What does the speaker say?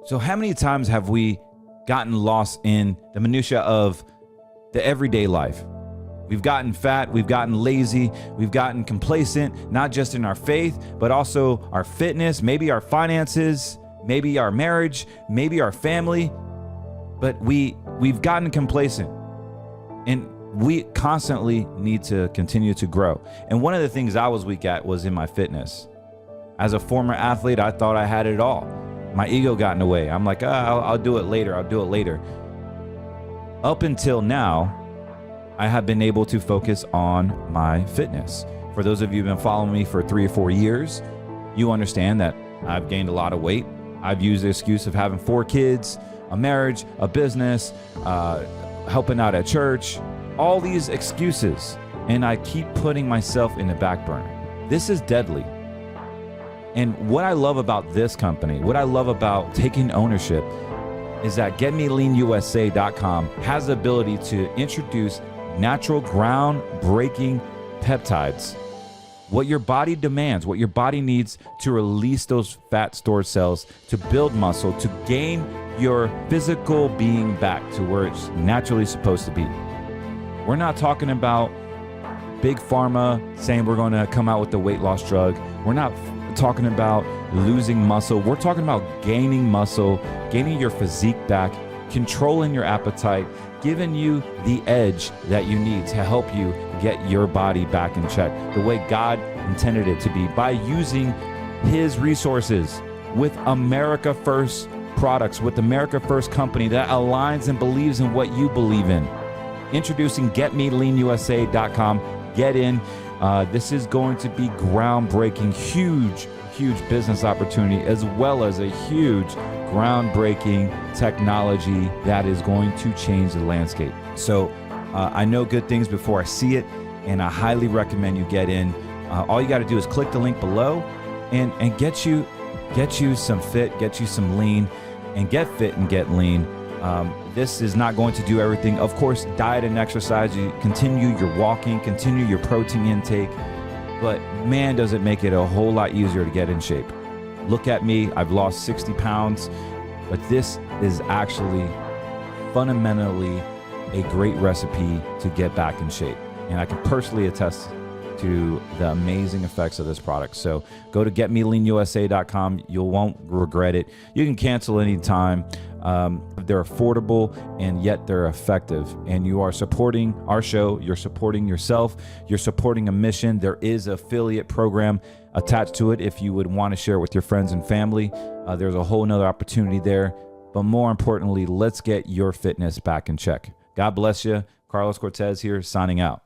So how many times have we gotten lost in the minutia of the everyday life? We've gotten fat, we've gotten lazy, we've gotten complacent, not just in our faith, but also our fitness, maybe our finances, maybe our marriage, maybe our family. But we've gotten complacent, and we constantly need to continue to grow. And one of the things I was weak at was in my fitness. As a former athlete, I thought I had it all. My ego got in the way. I'm like, I'll do it later. I'll do it later. Up until now, I have been able to focus on my fitness. For those of you who've been following me for 3 or 4 years, you understand that I've gained a lot of weight. I've used the excuse of having 4 kids, a marriage, a business, helping out at church, all these excuses. And I keep putting myself in the back burner. This is deadly. And what I love about this company, what I love about taking ownership, is that GetMeLeanUSA.com has the ability to introduce natural, groundbreaking peptides. What your body demands, what your body needs to release those fat stored cells, to build muscle, to gain your physical being back to where it's naturally supposed to be. We're not talking about big pharma saying we're going to come out with the weight loss drug. We're not talking about losing muscle. We're talking about gaining muscle, gaining your physique back, controlling your appetite, giving you the edge that you need to help you get your body back in check the way God intended it to be, by using his resources with America First products, with America First company that aligns and believes in what you believe in. Introducing GetMeLeanUSA.com. Get in. This is going to be groundbreaking, huge business opportunity, as well as a huge groundbreaking technology that is going to change the landscape. So I know good things before I see it, and I highly recommend you get in. All you got to do is click the link below and get you some fit, get you some lean, and get fit and get lean. This is not going to do everything. Of course, diet and exercise, you continue your walking, continue your protein intake, but man, does it make it a whole lot easier to get in shape. Look at me, I've lost 60 pounds, but this is actually fundamentally a great recipe to get back in shape. And I can personally attest to the amazing effects of this product. So go to GetMeLeanUSA.com. You won't regret it. You can cancel anytime. They're affordable, and yet they're effective. And you are supporting our show. You're supporting yourself. You're supporting a mission. There is an affiliate program attached to it if you would want to share it with your friends and family. There's a whole nother opportunity there. But more importantly, let's get your fitness back in check. God bless you. Carlos Cortez here, signing out.